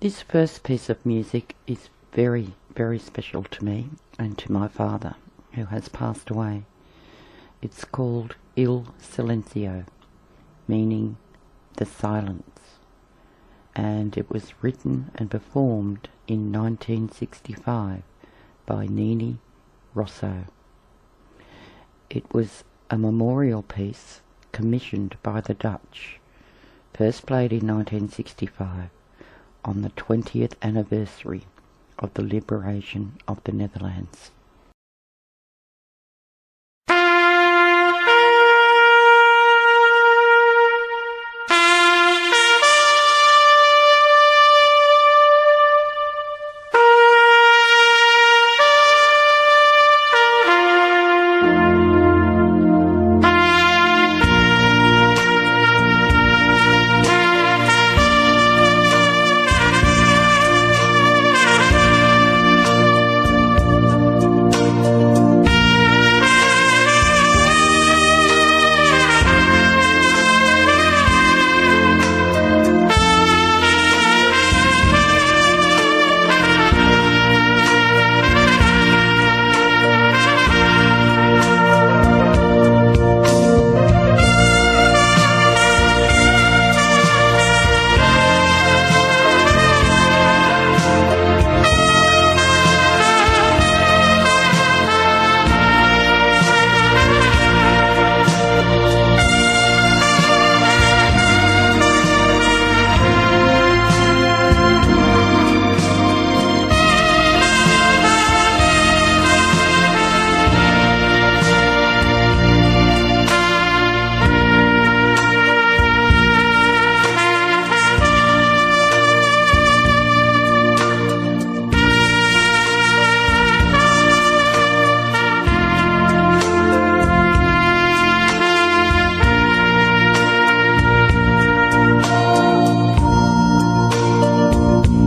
This first piece of music is very, very special to me and to my father, who has passed away. It's called Il Silenzio, meaning the silence, and it was written and performed in 1965 by Nini Rosso. It was a memorial piece commissioned by the Dutch, first played in 1965 on the 20th anniversary of the liberation of the Netherlands.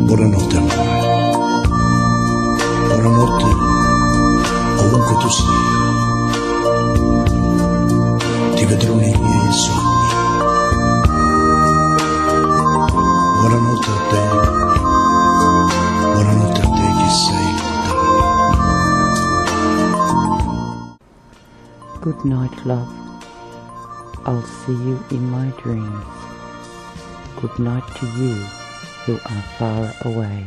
Buonanotte amore, buonanotte ovunque tu sia, ti vedrò nei miei sogni. Buonanotte a te che sei lontano. Good night, love. I'll see you in my dreams. Good night to you who are far away.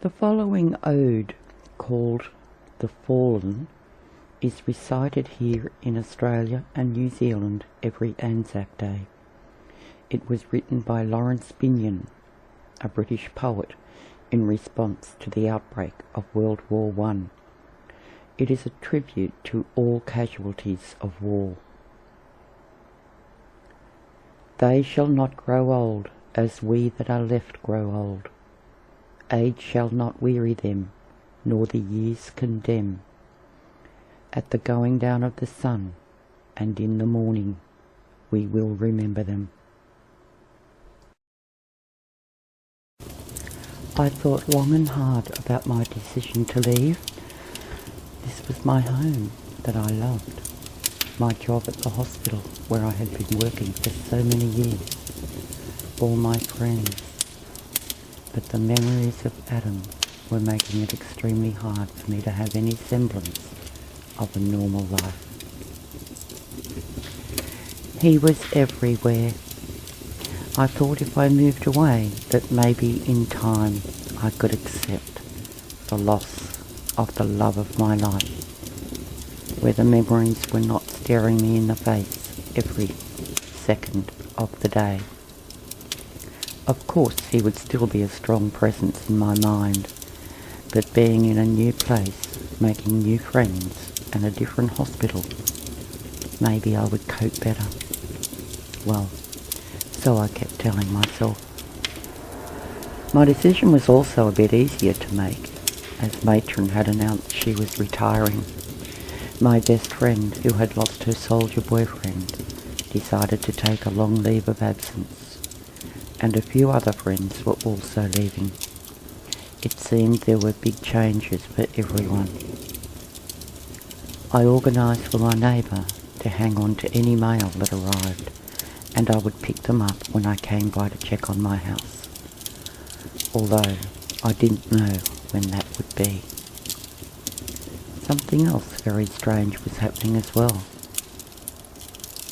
The following ode, called The Fallen, is recited here in Australia and New Zealand every Anzac Day. It was written by Lawrence Binyon, a British poet, in response to the outbreak of World War I. It is a tribute to all casualties of war. They shall not grow old as we that are left grow old. Age shall not weary them, nor the years condemn. At the going down of the sun, and in the morning, we will remember them. I thought long and hard about my decision to leave. This was my home that I loved, my job at the hospital where I had been working for so many years, all my friends. But the memories of Adam were making it extremely hard for me to have any semblance of a normal life. He was everywhere. I thought if I moved away that maybe in time I could accept the loss of the love of my life, where the memories were not staring me in the face every second of the day. Of course, he would still be a strong presence in my mind, but being in a new place, making new friends, and a different hospital, maybe I would cope better. Well, so I kept telling myself. My decision was also a bit easier to make, as Matron had announced she was retiring. My best friend, who had lost her soldier boyfriend, decided to take a long leave of absence, and a few other friends were also leaving. It seemed there were big changes for everyone. I organised for my neighbour to hang on to any mail that arrived, and I would pick them up when I came by to check on my house, although I didn't know when that would be. Something else very strange was happening as well.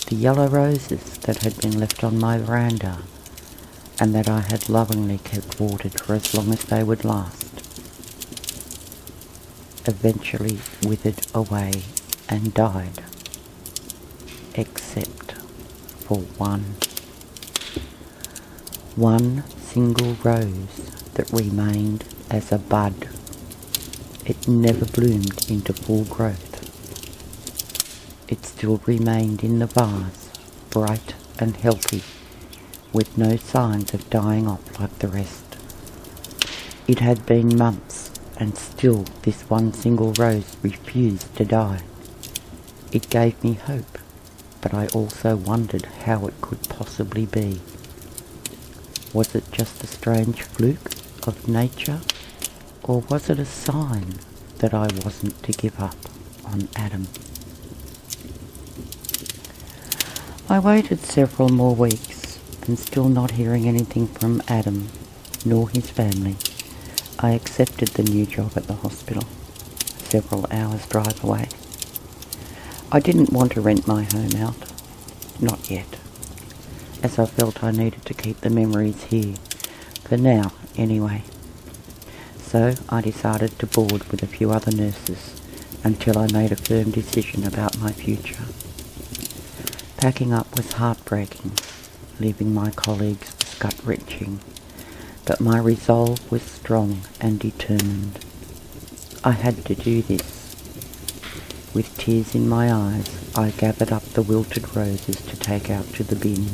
The yellow roses that had been left on my veranda and that I had lovingly kept watered for as long as they would last, eventually withered away and died, except for one single rose that remained as a bud. It never bloomed into full growth. It still remained in the vase, bright and healthy, with no signs of dying off like the rest. It had been months, and still this one single rose refused to die. It gave me hope, but I also wondered how it could possibly be. Was it just a strange fluke of nature, or was it a sign that I wasn't to give up on Adam? I waited several more weeks, and still not hearing anything from Adam nor his family, I accepted the new job at the hospital, several hours' drive away. I didn't want to rent my home out, not yet, as I felt I needed to keep the memories here, for now anyway. So I decided to board with a few other nurses until I made a firm decision about my future. Packing up was heartbreaking, leaving my colleagues was gut-wrenching, but my resolve was strong and determined. I had to do this. With tears in my eyes, I gathered up the wilted roses to take out to the bin,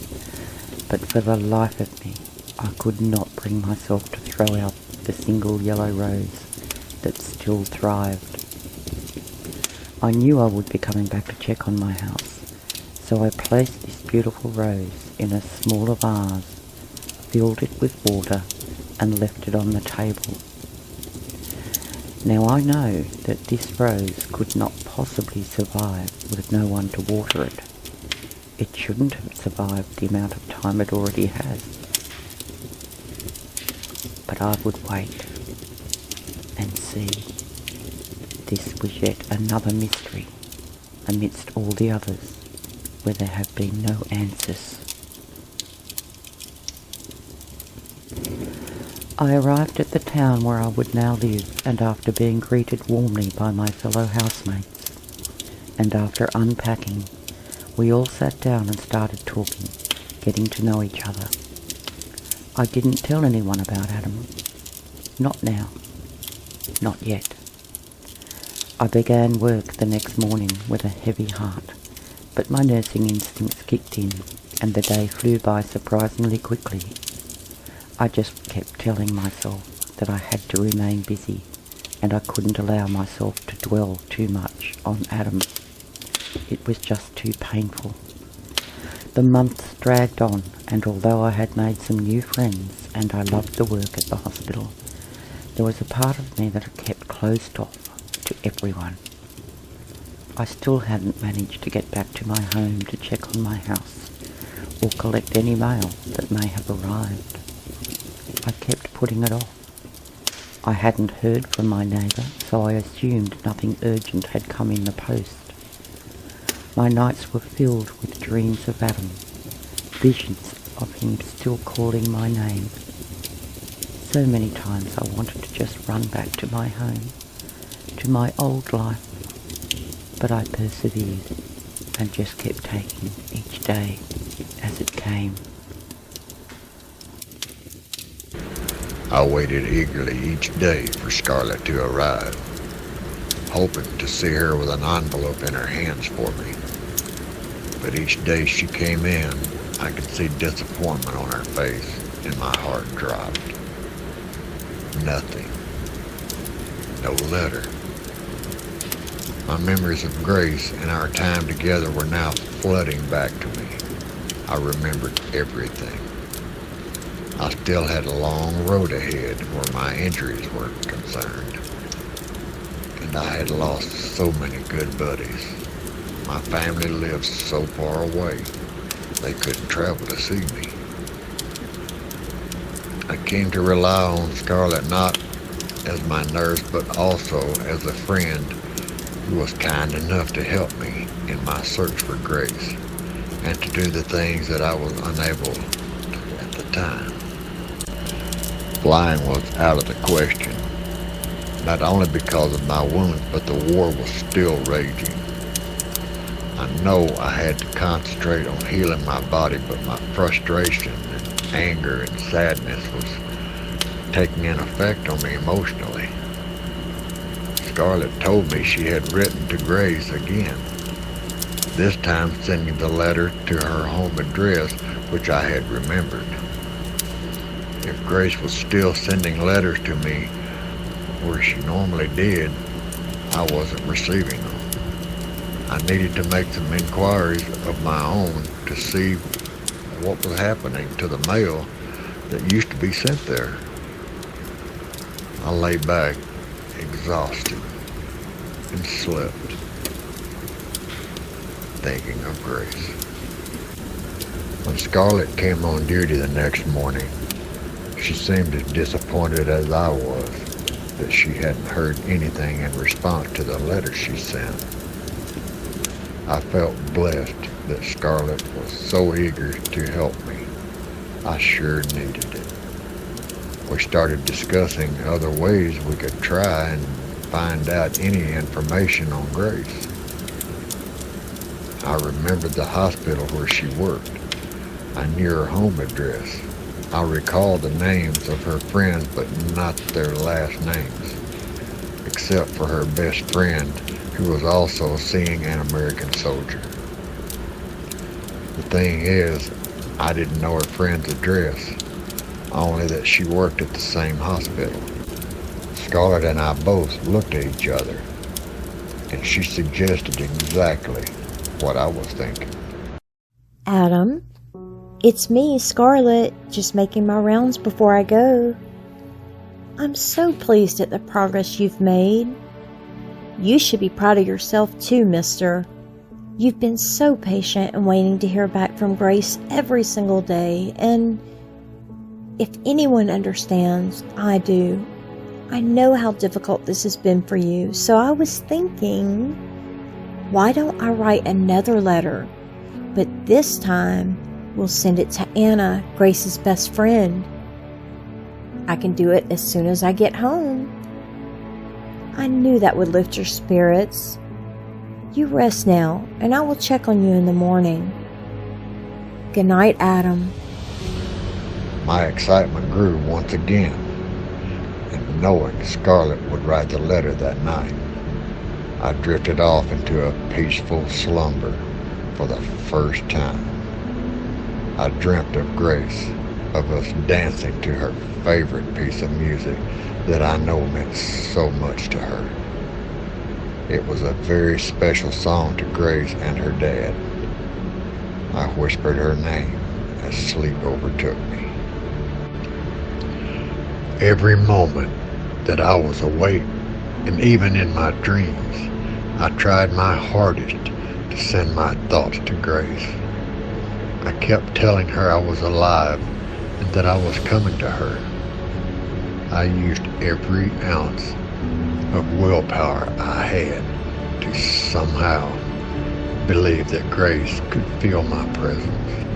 but for the life of me, I could not bring myself to throw out the single yellow rose that still thrived. I knew I would be coming back to check on my house, so I placed this beautiful rose in a smaller vase, filled it with water, and left it on the table. Now I know that this rose could not possibly survive with no one to water it. It shouldn't have survived the amount of time it already has. But I would wait and see. This was yet another mystery amidst all the others where there have been no answers. I arrived at the town where I would now live, and after being greeted warmly by my fellow housemates, and after unpacking, we all sat down and started talking, getting to know each other. I didn't tell anyone about Adam. Not now. Not yet. I began work the next morning with a heavy heart, but my nursing instincts kicked in, and the day flew by surprisingly quickly. I just kept telling myself that I had to remain busy, and I couldn't allow myself to dwell too much on Adam. It was just too painful. The months dragged on, and although I had made some new friends and I loved the work at the hospital, there was a part of me that had kept closed off to everyone. I still hadn't managed to get back to my home to check on my house or collect any mail that may have arrived. I kept putting it off. I hadn't heard from my neighbour, so I assumed nothing urgent had come in the post. My nights were filled with dreams of Adam, visions of him still calling my name. So many times I wanted to just run back to my home, to my old life, but I persevered. and just kept taking each day as it came. I waited eagerly each day for Scarlett to arrive, hoping to see her with an envelope in her hands for me. But each day she came in, I could see disappointment on her face, and my heart dropped. Nothing. No letter. My memories of Grace and our time together were now flooding back to me. I remembered everything. I still had a long road ahead where my injuries were concerned. And I had lost so many good buddies. My family lived so far away, they couldn't travel to see me. I came to rely on Scarlett not as my nurse, but also as a friend who was kind enough to help me in my search for Grace and to do the things that I was unable to at the time. Flying was out of the question, not only because of my wounds, but the war was still raging. I know I had to concentrate on healing my body, but my frustration and anger and sadness was taking an effect on me emotionally. Scarlett told me she had written to Grace again, this time sending the letter to her home address, which I had remembered. If Grace was still sending letters to me where she normally did, I wasn't receiving them. I needed to make some inquiries of my own to see what was happening to the mail that used to be sent there. I lay back, exhausted, and slept, thinking of Grace. When Scarlett came on duty the next morning, she seemed as disappointed as I was that she hadn't heard anything in response to the letter she sent. I felt blessed that Scarlett was so eager to help me. I sure needed it. We started discussing other ways we could try and find out any information on Grace. I remembered the hospital where she worked. I knew her home address. I recalled the names of her friends, but not their last names, except for her best friend, who was also seeing an American soldier. The thing is, I didn't know her friend's address, only that she worked at the same hospital. Scarlett and I both looked at each other, and she suggested exactly what I was thinking. Adam, it's me, Scarlett, just making my rounds before I go. I'm so pleased at the progress you've made. You should be proud of yourself too, mister. You've been so patient and waiting to hear back from Grace every single day, and if anyone understands, I do. I know how difficult this has been for you, so I was thinking, why don't I write another letter? But this time, we'll send it to Anna, Grace's best friend. I can do it as soon as I get home. I knew that would lift your spirits. You rest now, and I will check on you in the morning. Good night, Adam. My excitement grew once again, and knowing Scarlett would write the letter that night, I drifted off into a peaceful slumber for the first time. I dreamt of Grace, of us dancing to her favorite piece of music that I know meant so much to her. It was a very special song to Grace and her dad. I whispered her name as sleep overtook me. Every moment that I was awake, and even in my dreams, I tried my hardest to send my thoughts to Grace. I kept telling her I was alive and that I was coming to her. I used every ounce of willpower I had to somehow believe that Grace could feel my presence.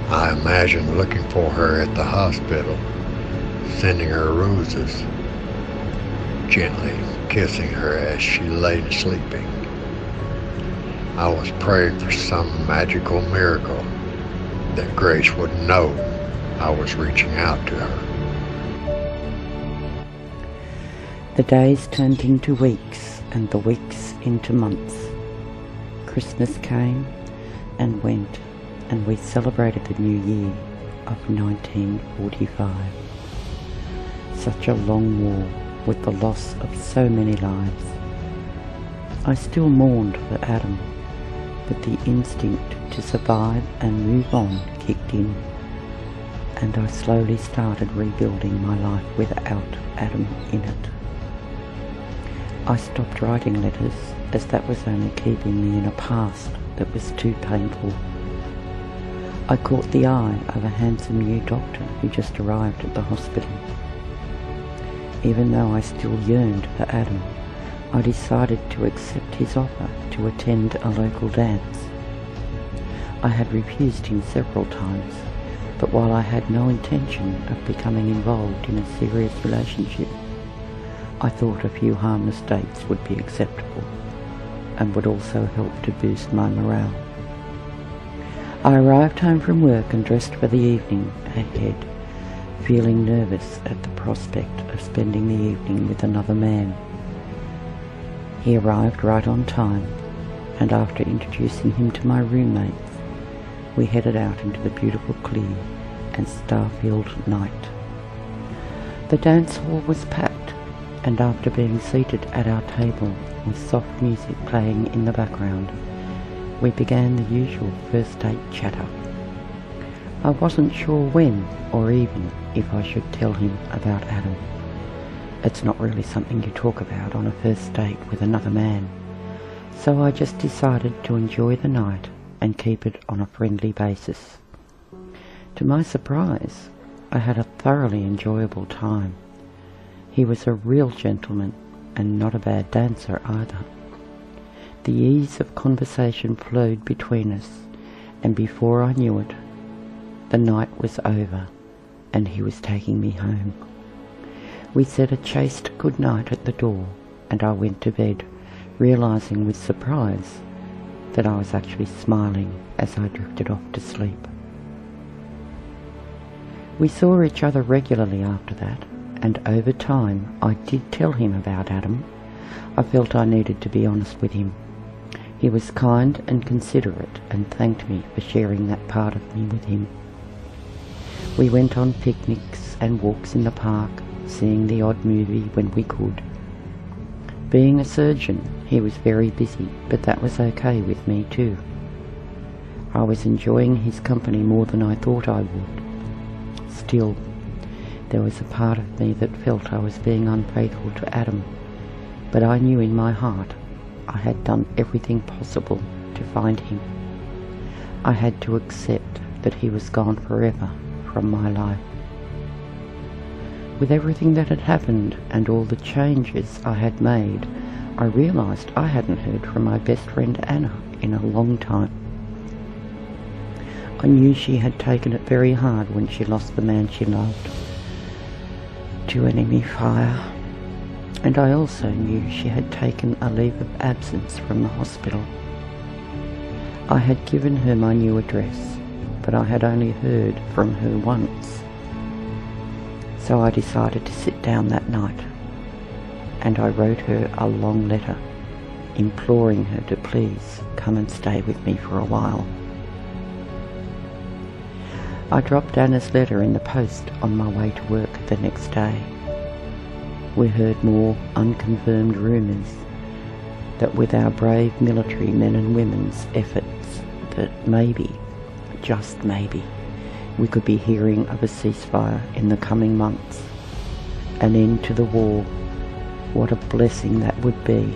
I imagined looking for her at the hospital, sending her roses, gently kissing her as she lay sleeping. I was praying for some magical miracle that Grace would know I was reaching out to her. The days turned into weeks, and the weeks into months. Christmas came and went, and we celebrated the new year of 1945. Such a long war with the loss of so many lives. I still mourned for Adam, but the instinct to survive and move on kicked in, and I slowly started rebuilding my life without Adam in it. I stopped writing letters, as that was only keeping me in a past that was too painful. I caught the eye of a handsome new doctor who just arrived at the hospital. Even though I still yearned for Adam, I decided to accept his offer to attend a local dance. I had refused him several times, but while I had no intention of becoming involved in a serious relationship, I thought a few harmless dates would be acceptable and would also help to boost my morale. I arrived home from work and dressed for the evening ahead, feeling nervous at the prospect of spending the evening with another man. He arrived right on time, and after introducing him to my roommates, we headed out into the beautiful clear and star-filled night. The dance hall was packed, and after being seated at our table with soft music playing in the background, we began the usual first date chatter. I wasn't sure when or even if I should tell him about Adam. It's not really something you talk about on a first date with another man, so I just decided to enjoy the night and keep it on a friendly basis. To my surprise, I had a thoroughly enjoyable time. He was a real gentleman and not a bad dancer either. The ease of conversation flowed between us, and before I knew it, the night was over and he was taking me home. We said a chaste good night at the door, and I went to bed, realizing with surprise that I was actually smiling as I drifted off to sleep. We saw each other regularly after that, and over time I did tell him about Adam. I felt I needed to be honest with him. He was kind and considerate and thanked me for sharing that part of me with him. We went on picnics and walks in the park, seeing the odd movie when we could. Being a surgeon, he was very busy, but that was okay with me too. I was enjoying his company more than I thought I would. Still, there was a part of me that felt I was being unfaithful to Adam, but I knew in my heart I had done everything possible to find him. I had to accept that he was gone forever from my life. With everything that had happened and all the changes I had made, I realized I hadn't heard from my best friend Anna in a long time. I knew she had taken it very hard when she lost the man she loved to enemy fire, and I also knew she had taken a leave of absence from the hospital. I had given her my new address, but I had only heard from her once. So I decided to sit down that night, and I wrote her a long letter, imploring her to please come and stay with me for a while. I dropped Anna's letter in the post on my way to work the next day. We heard more unconfirmed rumours that with our brave military men and women's efforts, that maybe, just maybe, we could be hearing of a ceasefire in the coming months, an end to the war. What a blessing that would be.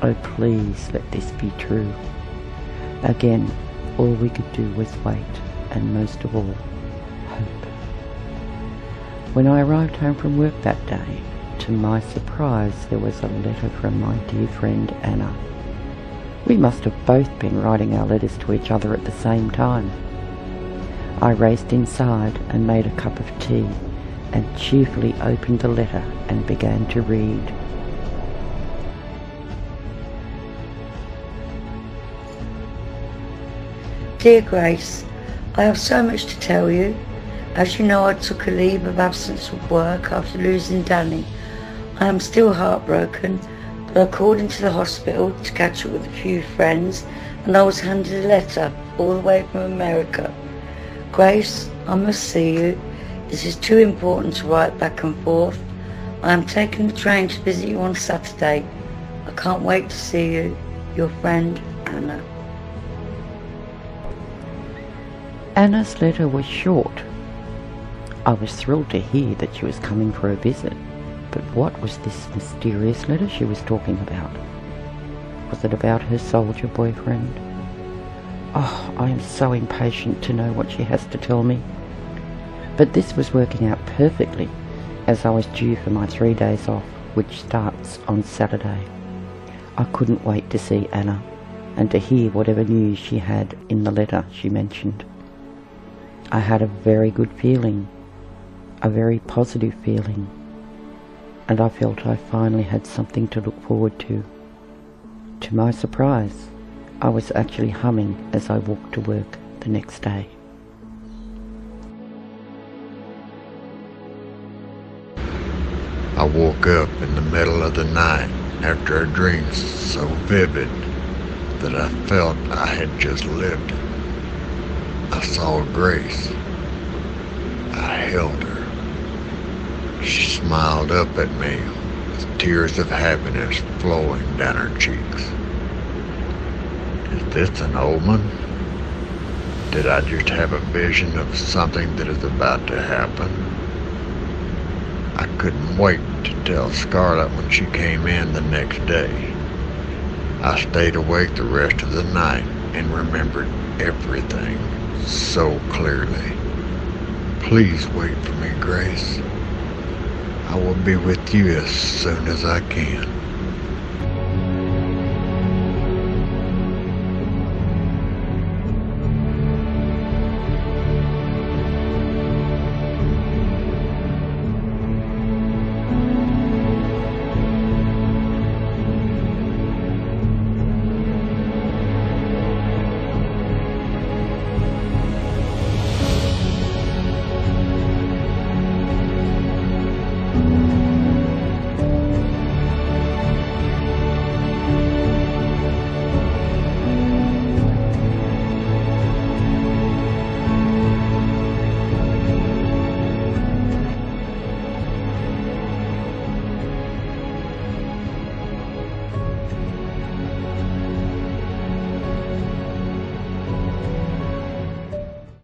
Oh, please let this be true. Again, all we could do was wait, and most of all, hope. When I arrived home from work that day, to my surprise, there was a letter from my dear friend Anna. We must have both been writing our letters to each other at the same time. I raced inside and made a cup of tea and cheerfully opened the letter and began to read. Dear Grace, I have so much to tell you. As you know, I took a leave of absence from work after losing Danny. I am still heartbroken, but I called into the hospital to catch up with a few friends, and I was handed a letter all the way from America. Grace, I must see you. This is too important to write back and forth. I am taking the train to visit you on Saturday. I can't wait to see you. Your friend, Anna. Anna's letter was short. I was thrilled to hear that she was coming for a visit, but what was this mysterious letter she was talking about? Was it about her soldier boyfriend? Oh, I am so impatient to know what she has to tell me. But this was working out perfectly, as I was due for my 3 days off, which starts on Saturday. I couldn't wait to see Anna, and to hear whatever news she had in the letter she mentioned. I had a very good feeling, a very positive feeling, and I felt I finally had something to look forward to. To my surprise, I was actually humming as I walked to work the next day. I woke up in the middle of the night after a dream so vivid that I felt I had just lived it. I saw Grace. I held her. She smiled up at me with tears of happiness flowing down her cheeks. Is this an omen? Did I just have a vision of something that is about to happen? I couldn't wait to tell Scarlett when she came in the next day. I stayed awake the rest of the night and remembered everything so clearly. Please wait for me, Grace. I will be with you as soon as I can.